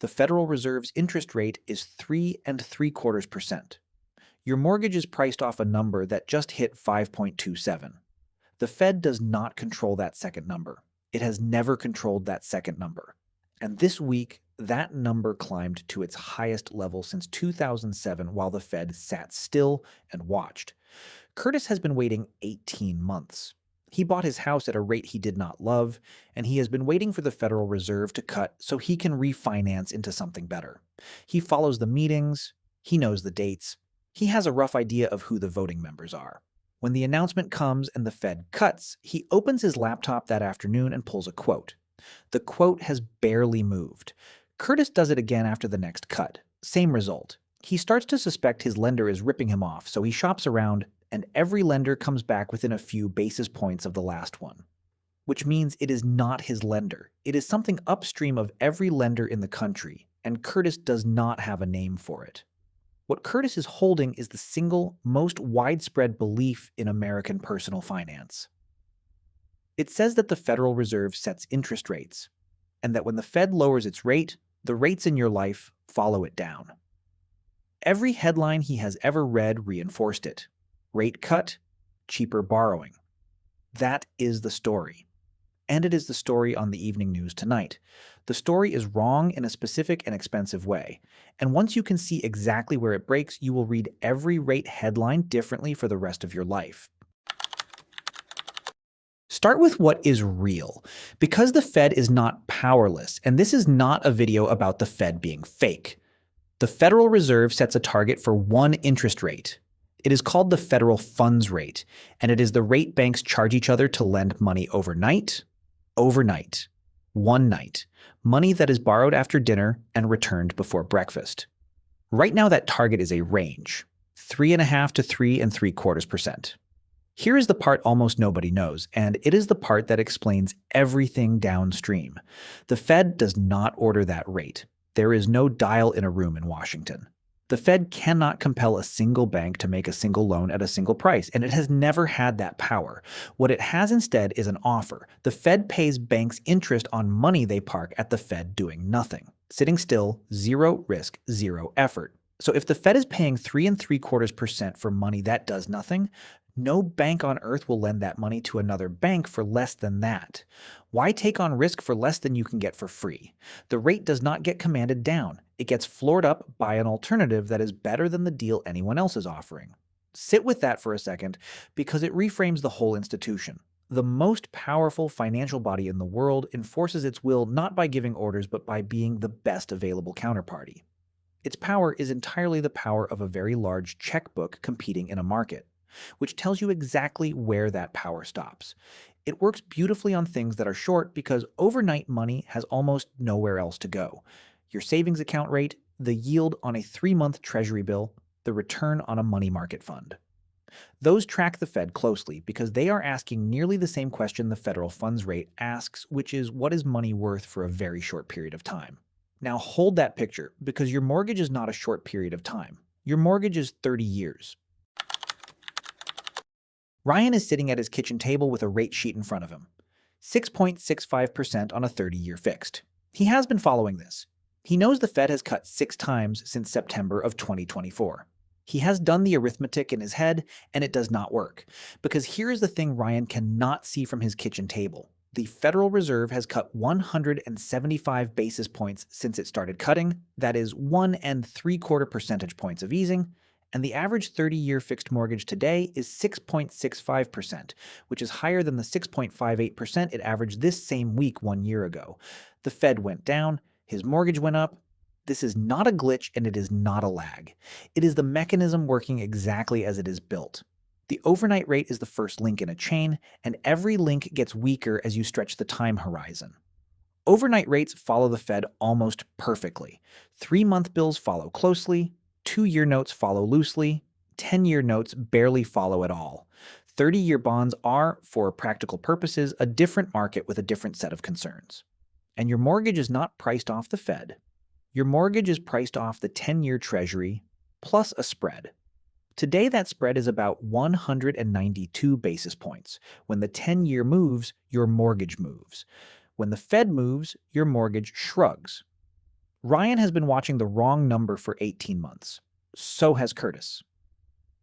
The Federal Reserve's interest rate is 3.75%. Your mortgage is priced off a number that just hit 5.27. The Fed does not control that second number. It has never controlled that second number. And this week, that number climbed to its highest level since 2007 while the Fed sat still and watched. Curtis has been waiting 18 months. He bought his house at a rate he did not love, and he has been waiting for the Federal Reserve to cut so he can refinance into something better. He follows the meetings, he knows the dates, he has a rough idea of who the voting members are. When the announcement comes and the Fed cuts, he opens his laptop that afternoon and pulls a quote. The quote has barely moved. Curtis does it again after the next cut. Same result. He starts to suspect his lender is ripping him off, so he shops around, and every lender comes back within a few basis points of the last one. Which means it is not his lender. It is something upstream of every lender in the country, and Curtis does not have a name for it. What Curtis is holding is the single most widespread belief in American personal finance. It says that the Federal Reserve sets interest rates, and that when the Fed lowers its rate, the rates in your life follow it down. Every headline he has ever read reinforced it. Rate cut, cheaper borrowing. That is the story. And it is the story on the evening news tonight. The story is wrong in a specific and expensive way. And once you can see exactly where it breaks, you will read every rate headline differently for the rest of your life. Start with what is real. Because the Fed is not powerless, and this is not a video about the Fed being fake. The Federal Reserve sets a target for one interest rate. It is called the federal funds rate, and it is the rate banks charge each other to lend money overnight, one night, money that is borrowed after dinner and returned before breakfast. Right now that target is a range, 3.5 to 3.75%. Here is the part almost nobody knows, and it is the part that explains everything downstream. The Fed does not order that rate. There is no dial in a room in Washington. The Fed cannot compel a single bank to make a single loan at a single price, and it has never had that power. What it has instead is an offer. The Fed pays banks interest on money they park at the Fed doing nothing. Sitting still, zero risk, zero effort. So if the Fed is paying 3.75% for money that does nothing, no bank on earth will lend that money to another bank for less than that. Why take on risk for less than you can get for free? The rate does not get commanded down. It gets floored up by an alternative that is better than the deal anyone else is offering. Sit with that for a second because it reframes the whole institution. The most powerful financial body in the world enforces its will not by giving orders but by being the best available counterparty. Its power is entirely the power of a very large checkbook competing in a market, which tells you exactly where that power stops. It works beautifully on things that are short because overnight money has almost nowhere else to go. Your savings account rate, the yield on a 3-month Treasury bill, the return on a money market fund. Those track the Fed closely because they are asking nearly the same question the federal funds rate asks, which is what is money worth for a very short period of time? Now hold that picture because your mortgage is not a short period of time. Your mortgage is 30 years. Ryan is sitting at his kitchen table with a rate sheet in front of him. 6.65% on a 30-year fixed. He has been following this. He knows the Fed has cut 6 times since September of 2024. He has done the arithmetic in his head, and it does not work. Because here is the thing Ryan cannot see from his kitchen table. The Federal Reserve has cut 175 basis points since it started cutting, that is 1.75 percentage points of easing, and the average 30-year fixed mortgage today is 6.65%, which is higher than the 6.58% it averaged this same week 1 year ago. The Fed went down, his mortgage went up. This is not a glitch and it is not a lag. It is the mechanism working exactly as it is built. The overnight rate is the first link in a chain, and every link gets weaker as you stretch the time horizon. Overnight rates follow the Fed almost perfectly. 3-month bills follow closely, 2-year notes follow loosely, 10-year notes barely follow at all. 30-year bonds are, for practical purposes, a different market with a different set of concerns. And your mortgage is not priced off the Fed. Your mortgage is priced off the 10-year Treasury plus a spread. Today, that spread is about 192 basis points. When the 10-year moves, your mortgage moves. When the Fed moves, your mortgage shrugs. Ryan has been watching the wrong number for 18 months. So has Curtis.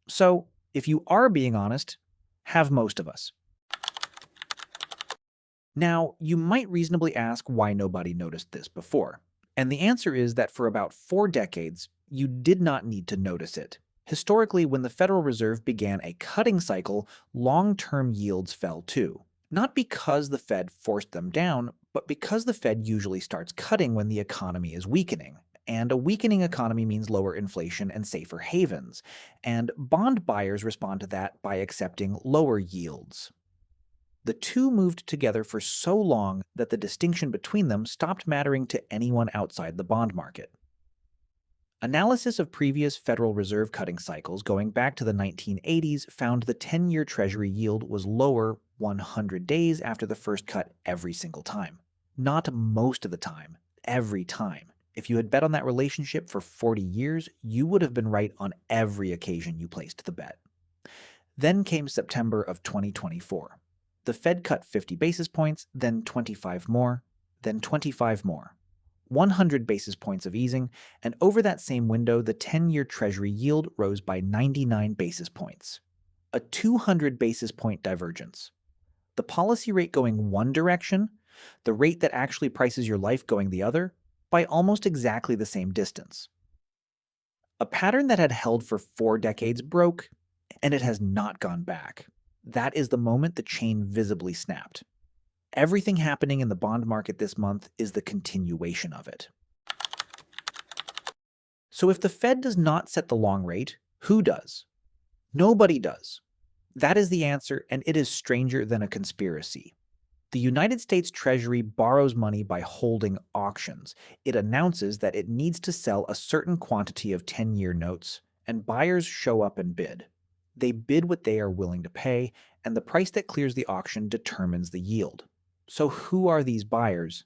So, if you are being honest, have most of us. Now, you might reasonably ask why nobody noticed this before. And the answer is that for about 4 decades, you did not need to notice it. Historically, when the Federal Reserve began a cutting cycle, long-term yields fell too. Not because the Fed forced them down, but because the Fed usually starts cutting when the economy is weakening. And a weakening economy means lower inflation and safer havens. And bond buyers respond to that by accepting lower yields. The two moved together for so long that the distinction between them stopped mattering to anyone outside the bond market. Analysis of previous Federal Reserve cutting cycles going back to the 1980s found the 10-year Treasury yield was lower 100 days after the first cut every single time. Not most of the time, every time. If you had bet on that relationship for 40 years, you would have been right on every occasion you placed the bet. Then came September of 2024. The Fed cut 50 basis points, then 25 more, then 25 more. 100 basis points of easing, and over that same window, the 10-year Treasury yield rose by 99 basis points. A 200 basis point divergence. The policy rate going one direction, the rate that actually prices your life going the other, by almost exactly the same distance. A pattern that had held for 4 decades broke, and it has not gone back. That is the moment the chain visibly snapped. Everything happening in the bond market this month is the continuation of it. So if the Fed does not set the long rate, who does? Nobody does. That is the answer, and it is stranger than a conspiracy. The United States Treasury borrows money by holding auctions. It announces that it needs to sell a certain quantity of 10-year notes, and buyers show up and bid. They bid what they are willing to pay, and the price that clears the auction determines the yield. So who are these buyers?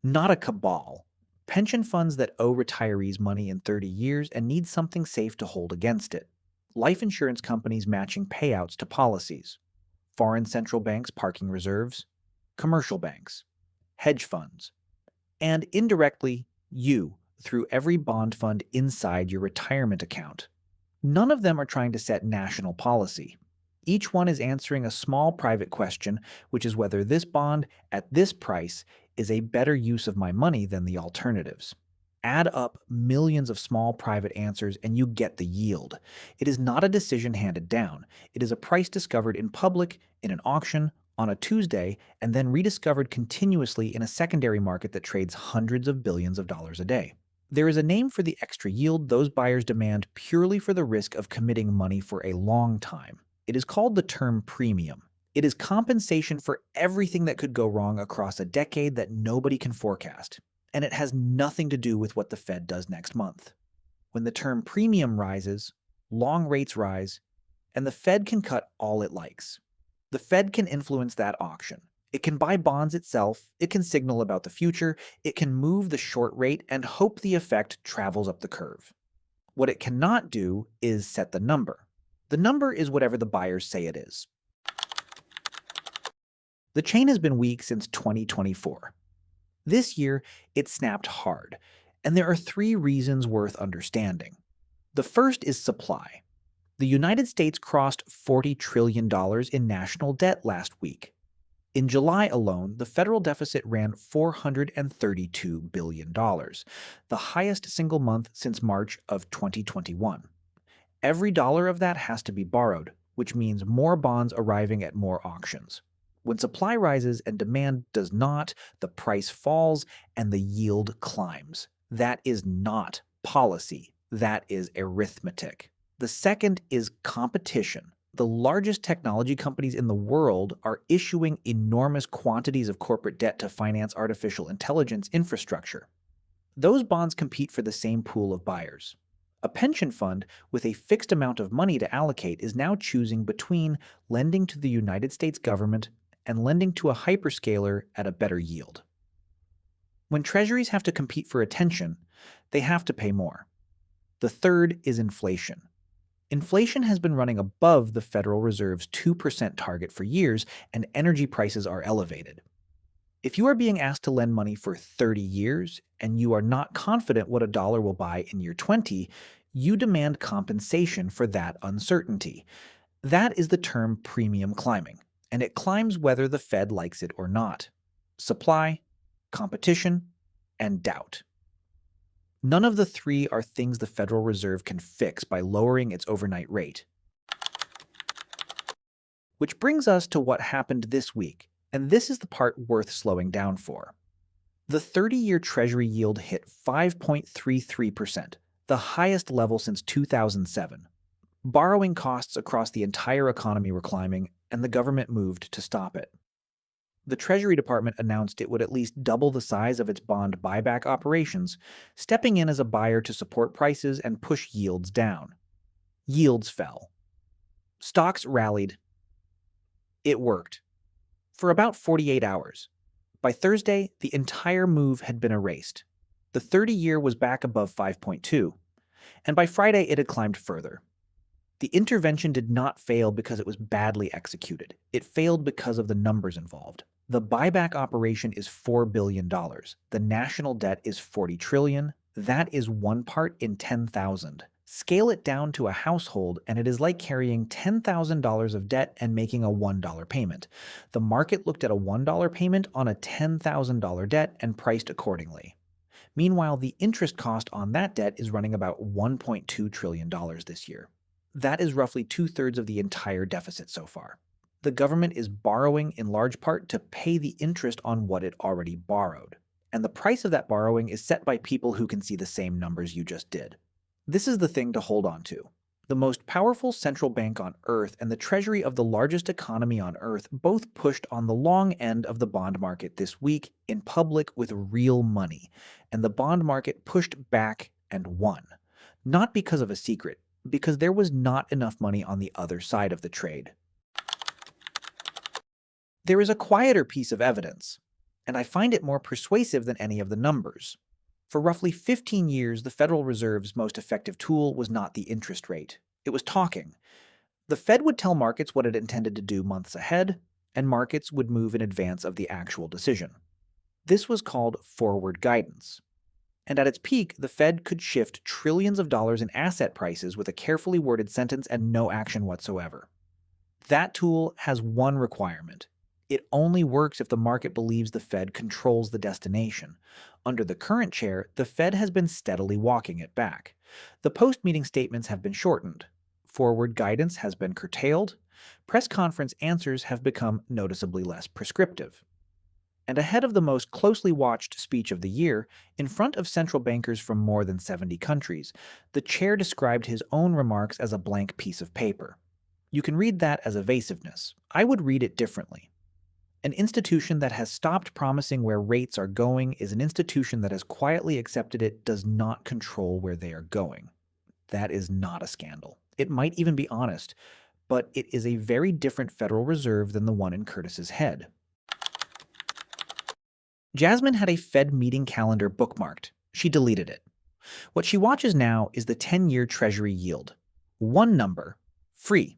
Not a cabal. Pension funds that owe retirees money in 30 years and need something safe to hold against it. Life insurance companies matching payouts to policies. Foreign central banks parking reserves. Commercial banks. Hedge funds. And indirectly, you, through every bond fund inside your retirement account. None of them are trying to set national policy. Each one is answering a small private question, which is whether this bond at this price is a better use of my money than the alternatives. Add up millions of small private answers and you get the yield. It is not a decision handed down. It is a price discovered in public, in an auction, on a Tuesday, and then rediscovered continuously in a secondary market that trades hundreds of billions of dollars a day. There is a name for the extra yield those buyers demand purely for the risk of committing money for a long time. It is called the term premium. It is compensation for everything that could go wrong across a decade that nobody can forecast. And it has nothing to do with what the Fed does next month. When the term premium rises, long rates rise, and the Fed can cut all it likes. The Fed can influence that auction. It can buy bonds itself, it can signal about the future, it can move the short rate and hope the effect travels up the curve. What it cannot do is set the number. The number is whatever the buyers say it is. The chain has been weak since 2024. This year, it snapped hard, and there are 3 reasons worth understanding. The first is supply. The United States crossed $40 trillion in national debt last week. In July alone, the federal deficit ran $432 billion, the highest single month since March of 2021. Every dollar of that has to be borrowed, which means more bonds arriving at more auctions. When supply rises and demand does not, the price falls and the yield climbs. That is not policy. That is arithmetic. The second is competition. The largest technology companies in the world are issuing enormous quantities of corporate debt to finance artificial intelligence infrastructure. Those bonds compete for the same pool of buyers. A pension fund with a fixed amount of money to allocate is now choosing between lending to the United States government and lending to a hyperscaler at a better yield. When treasuries have to compete for attention, they have to pay more. The third is inflation. Inflation has been running above the Federal Reserve's 2% target for years, and energy prices are elevated. If you are being asked to lend money for 30 years and you are not confident what a dollar will buy in year 20, you demand compensation for that uncertainty. That is the term premium climbing, and it climbs whether the Fed likes it or not. Supply, competition, and doubt. None of the three are things the Federal Reserve can fix by lowering its overnight rate. Which brings us to what happened this week, and this is the part worth slowing down for. The 30-year Treasury yield hit 5.33%, the highest level since 2007. Borrowing costs across the entire economy were climbing, and the government moved to stop it. The Treasury Department announced it would at least double the size of its bond buyback operations, stepping in as a buyer to support prices and push yields down. Yields fell. Stocks rallied. It worked. For about 48 hours. By Thursday, the entire move had been erased. The 30-year was back above 5.2, and by Friday it had climbed further. The intervention did not fail because it was badly executed. It failed because of the numbers involved. The buyback operation is $4 billion. The national debt is $40 trillion. That is one part in 10,000. Scale it down to a household, and it is like carrying $10,000 of debt and making a $1 payment. The market looked at a $1 payment on a $10,000 debt and priced accordingly. Meanwhile, the interest cost on that debt is running about $1.2 trillion this year. That is roughly two-thirds of the entire deficit so far. The government is borrowing in large part to pay the interest on what it already borrowed. And the price of that borrowing is set by people who can see the same numbers you just did. This is the thing to hold on to. The most powerful central bank on Earth and the treasury of the largest economy on Earth both pushed on the long end of the bond market this week in public with real money, and the bond market pushed back and won. Not because of a secret, because there was not enough money on the other side of the trade. There is a quieter piece of evidence, and I find it more persuasive than any of the numbers. For roughly 15 years, the Federal Reserve's most effective tool was not the interest rate. It was talking. The Fed would tell markets what it intended to do months ahead, and markets would move in advance of the actual decision. This was called forward guidance. And at its peak, the Fed could shift trillions of dollars in asset prices with a carefully worded sentence and no action whatsoever. That tool has one requirement. It only works if the market believes the Fed controls the destination. Under the current chair, the Fed has been steadily walking it back. The post-meeting statements have been shortened. Forward guidance has been curtailed. Press conference answers have become noticeably less prescriptive. And ahead of the most closely watched speech of the year, in front of central bankers from more than 70 countries, the chair described his own remarks as a blank piece of paper. You can read that as evasiveness. I would read it differently. An institution that has stopped promising where rates are going is an institution that has quietly accepted it does not control where they are going. That is not a scandal. It might even be honest, but it is a very different Federal Reserve than the one in Curtis's head. Jasmine had a Fed meeting calendar bookmarked. She deleted it. What she watches now is the 10-year Treasury yield. One number, free,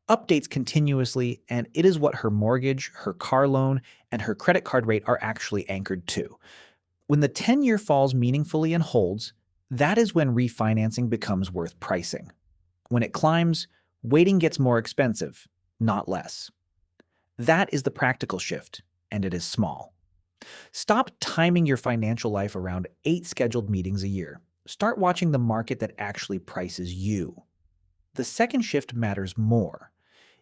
updates continuously, and it is what her mortgage, her car loan, and her credit card rate are actually anchored to. When the 10-year falls meaningfully and holds, that is when refinancing becomes worth pricing. When it climbs, waiting gets more expensive, not less. That is the practical shift, and it is small. Stop timing your financial life around 8 scheduled meetings a year. Start watching the market that actually prices you. The second shift matters more.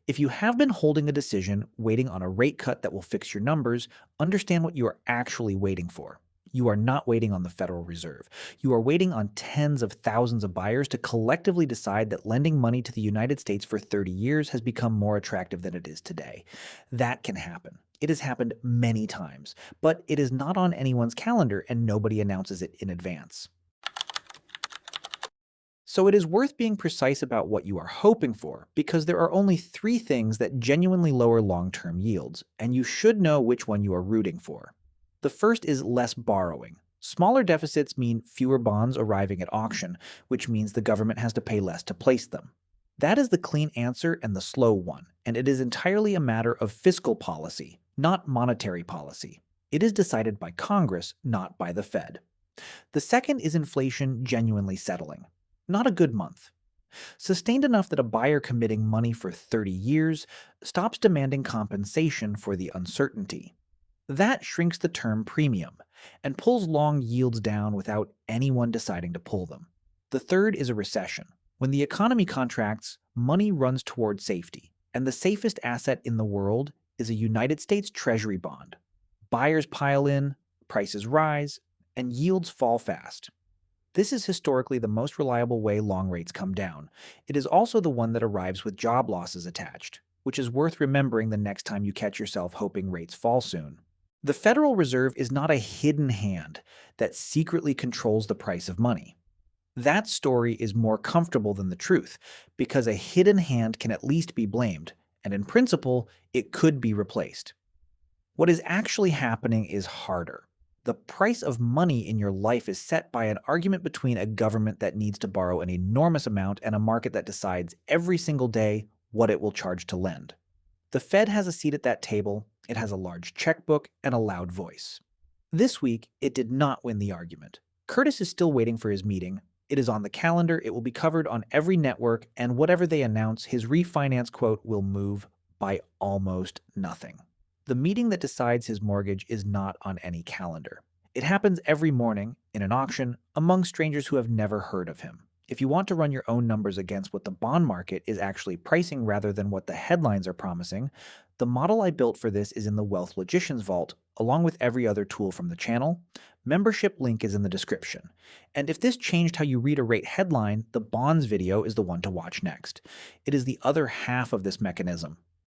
If you have been holding a decision, waiting on a rate cut that will fix your numbers, understand what you are actually waiting for. You are not waiting on the Federal Reserve. You are waiting on tens of thousands of buyers to collectively decide that lending money to the United States for 30 years has become more attractive than it is today. That can happen. It has happened many times, but it is not on anyone's calendar and nobody announces it in advance. So it is worth being precise about what you are hoping for, because there are only 3 things that genuinely lower long-term yields, and you should know which one you are rooting for. The first is less borrowing. Smaller deficits mean fewer bonds arriving at auction, which means the government has to pay less to place them. That is the clean answer and the slow one, and it is entirely a matter of fiscal policy, not monetary policy. It is decided by Congress, not by the Fed. The second is inflation genuinely settling. Not a good month. Sustained enough that a buyer committing money for 30 years stops demanding compensation for the uncertainty. That shrinks the term premium and pulls long yields down without anyone deciding to pull them. The third is a recession. When the economy contracts, money runs toward safety, and the safest asset in the world is a United States Treasury bond. Buyers pile in, prices rise, and yields fall fast. This is historically the most reliable way long rates come down. It is also the one that arrives with job losses attached, which is worth remembering the next time you catch yourself hoping rates fall soon. The Federal Reserve is not a hidden hand that secretly controls the price of money. That story is more comfortable than the truth, because a hidden hand can at least be blamed, and in principle, it could be replaced. What is actually happening is harder. The price of money in your life is set by an argument between a government that needs to borrow an enormous amount and a market that decides every single day what it will charge to lend. The Fed has a seat at that table, it has a large checkbook, and a loud voice. This week, it did not win the argument. Curtis is still waiting for his meeting. It is on the calendar, it will be covered on every network, and whatever they announce, his refinance quote will move by almost nothing. The meeting that decides his mortgage is not on any calendar. It happens every morning, in an auction, among strangers who have never heard of him. If you want to run your own numbers against what the bond market is actually pricing rather than what the headlines are promising, the model I built for this is in the Wealth Logician's Vault, along with every other tool from the channel. Membership link is in the description. And if this changed how you read a rate headline, the bonds video is the one to watch next. It is the other half of this mechanism.